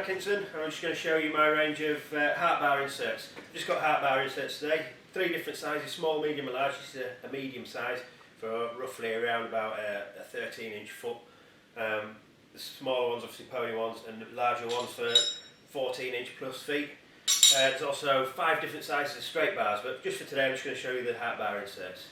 Atkinson, and I'm just going to show you my range of heart bar inserts. I've just got heart bar inserts today, 3 different sizes, small, medium and large. This is a medium size for roughly around about a 13-inch foot. The smaller ones obviously pony ones, and the larger ones for 14-inch plus feet. There's also 5 different sizes of straight bars, but just for today I'm just going to show you the heart bar inserts.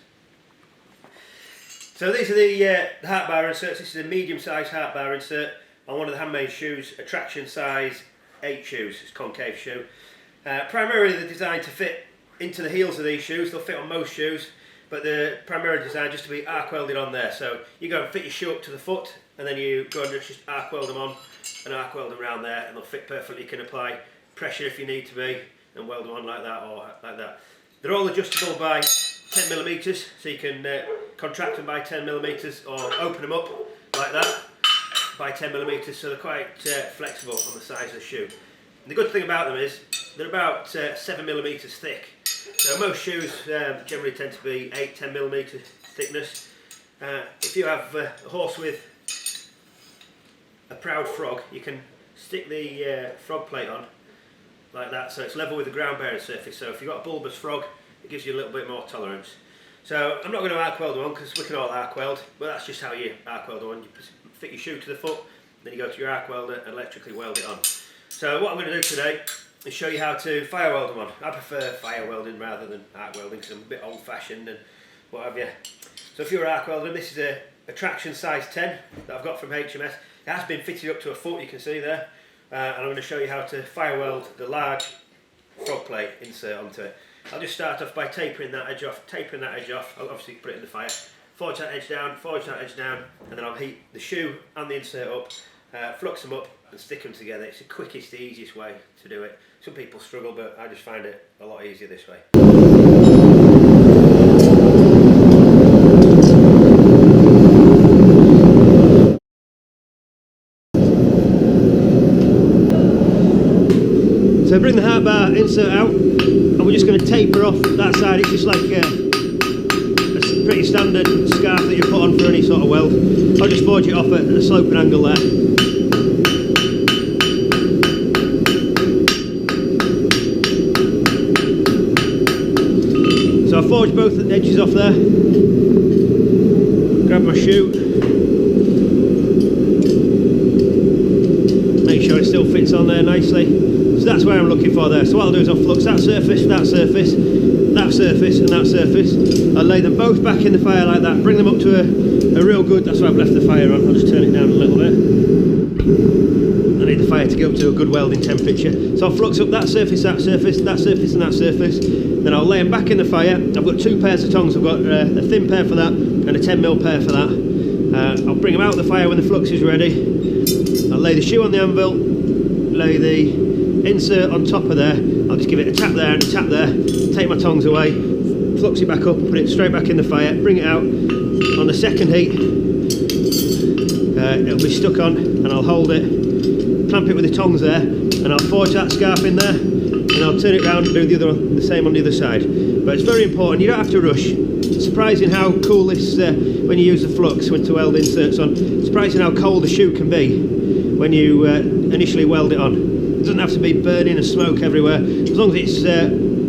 So these are the heart bar inserts. This is a medium size heart bar insert on one of the handmade shoes, a traction size 8 shoes. It's a concave shoe. Primarily they're designed to fit into the heels of these shoes. They'll fit on most shoes, but they're primarily designed just to be arc welded on there. So you go and fit your shoe up to the foot, and then you go and just arc weld them on and arc weld them around there, and they'll fit perfectly. You can apply pressure if you need to be and weld them on like that or like that. They're all adjustable by 10mm, so you can contract them by 10mm or open them up like that by 10mm, so they're quite flexible on the size of the shoe. And the good thing about them is they're about 7mm thick. So most shoes generally tend to be 8-10mm thickness. If you have a horse with a proud frog, you can stick the frog plate on like that, so it's level with the ground bearing surface. So if you've got a bulbous frog, it gives you a little bit more tolerance. So I'm not going to arc weld them on because we can all arc weld, but that's just how you arc weld them on. You fit your shoe to the foot, then you go to your arc welder and electrically weld it on. So what I'm going to do today is show you how to fire weld them on. I prefer fire welding rather than arc welding because I'm a bit old fashioned and what have you. So if you're arc welding, this is a traction size 10 that I've got from HMS. It has been fitted up to a foot, you can see there. And I'm going to show you how to fire weld the large frog plate insert onto it. I'll just start off by tapering that edge off. I'll obviously put it in the fire. Forge that edge down, and then I'll heat the shoe and the insert up, flux them up and stick them together. It's the quickest, the easiest way to do it. Some people struggle, but I just find it a lot easier this way. So bring the heart bar insert out, and we're just going to taper off that side. It's just like a pretty standard scarf that you put on for any sort of weld. I'll just forge it off at a sloping angle there. So I forged both the edges off there. Grab my shoe. Make sure it still fits on there nicely. So that's where I'm looking for there. So what I'll do is I'll flux that surface, that surface, that surface and that surface. I'll lay them both back in the fire like that, bring them up to a real good, that's why I've left the fire on. I'll just turn it down a little bit. I need the fire to get up to a good welding temperature. So I'll flux up that surface, that surface, that surface and that surface. Then I'll lay them back in the fire. I've got 2 pairs of tongs. I've got a thin pair for that and a 10mm pair for that. I'll bring them out of the fire when the flux is ready. I'll lay the shoe on the anvil, lay the insert on top of there. I'll just give it a tap there and a tap there, take my tongs away, flux it back up, put it straight back in the fire, bring it out. On the second heat it'll be stuck on, and I'll hold it, clamp it with the tongs there, and I'll forge that scarf in there, and I'll turn it round and do the same on the other side. But it's very important, you don't have to rush. It's surprising how cool this, when you use the flux when to weld inserts on, it's surprising how cold the shoe can be when you initially weld it on. It doesn't have to be burning and smoke everywhere. As long as it's a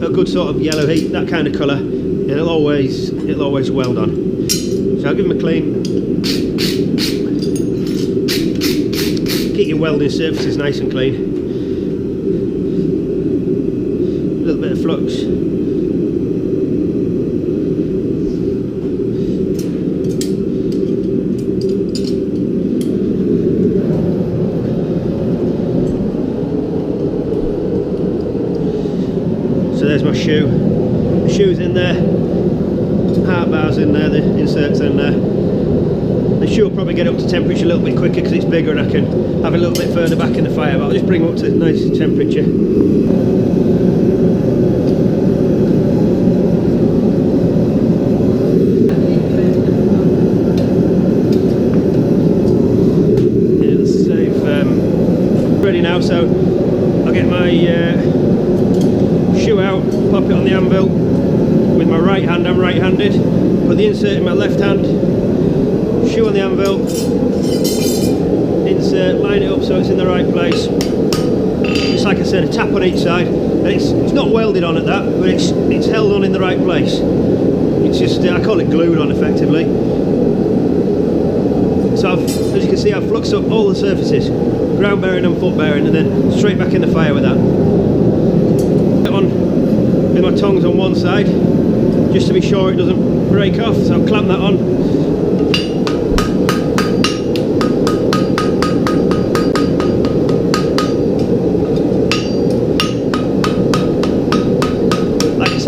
good sort of yellow heat, that kind of colour, it'll always weld on. So I'll give them a clean. Keep your welding surfaces nice and clean. A little bit of flux. There's my shoe. The shoe's in there, heart bar's in there, the insert's in there. The shoe will probably get up to temperature a little bit quicker because it's bigger and I can have it a little bit further back in the fire, but I'll just bring it up to a nice temperature. Ready now, so I'll get my shoe out, pop it on the anvil with my right hand. I'm right-handed. Put the insert in my left hand, shoe on the anvil, insert, line it up so it's in the right place. It's like I said, a tap on each side, and it's not welded on at that, but it's held on in the right place. It's just, I call it glued on effectively. So as you can see, I've fluxed up all the surfaces, ground bearing and foot bearing, and then straight back in the fire with that. On with my tongs on one side, just to be sure it doesn't break off, so I'll clamp that on.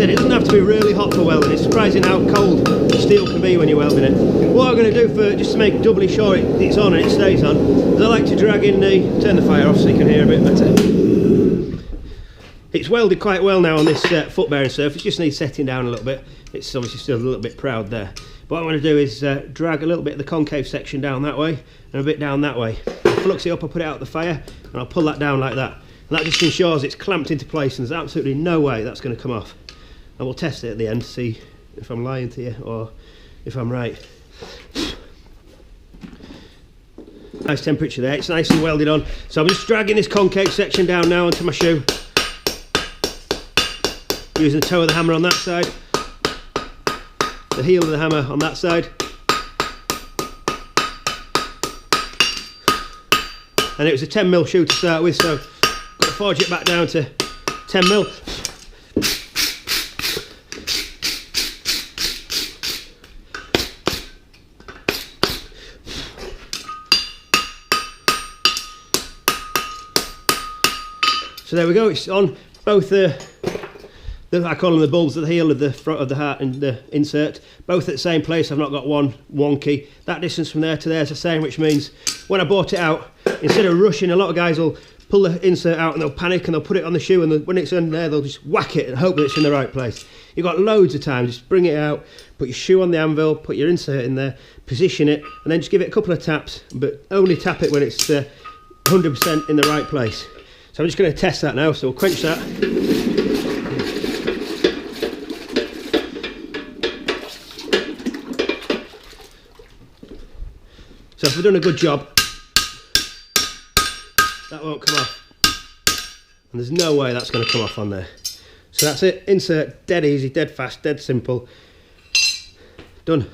It doesn't have to be really hot for welding. It's surprising how cold steel can be when you're welding it. What I'm going to do just to make doubly sure it's on and it stays on, is I like to drag in turn the fire off so you can hear a bit better. It's welded quite well now on this foot bearing surface. It just needs setting down a little bit. It's obviously still a little bit proud there. But what I'm going to do is drag a little bit of the concave section down that way and a bit down that way. I'll flux it up, I'll put it out the fire, and I'll pull that down like that. And that just ensures it's clamped into place and there's absolutely no way that's going to come off. And we'll test it at the end to see if I'm lying to you or if I'm right. Nice temperature there, it's nice and welded on. So I'm just dragging this concave section down now onto my shoe. Using the toe of the hammer on that side, the heel of the hammer on that side. And it was a 10mm shoe to start with, so I've got to forge it back down to 10mm. So there we go, it's on both I call them the bulbs at the heel of the front of the heart and the insert, both at the same place. I've not got one wonky. That distance from there to there is the same, which means when I bought it out, instead of rushing, a lot of guys will pull the insert out and they'll panic and they'll put it on the shoe, and when it's in there they'll just whack it and hope that it's in the right place. You've got loads of time, just bring it out, put your shoe on the anvil, put your insert in there, position it, and then just give it a couple of taps, but only tap it when it's 100% in the right place. So I'm just going to test that now, so we'll quench that. So if we've done a good job, that won't come off. And there's no way that's going to come off on there. So that's it, insert, dead easy, dead fast, dead simple. Done.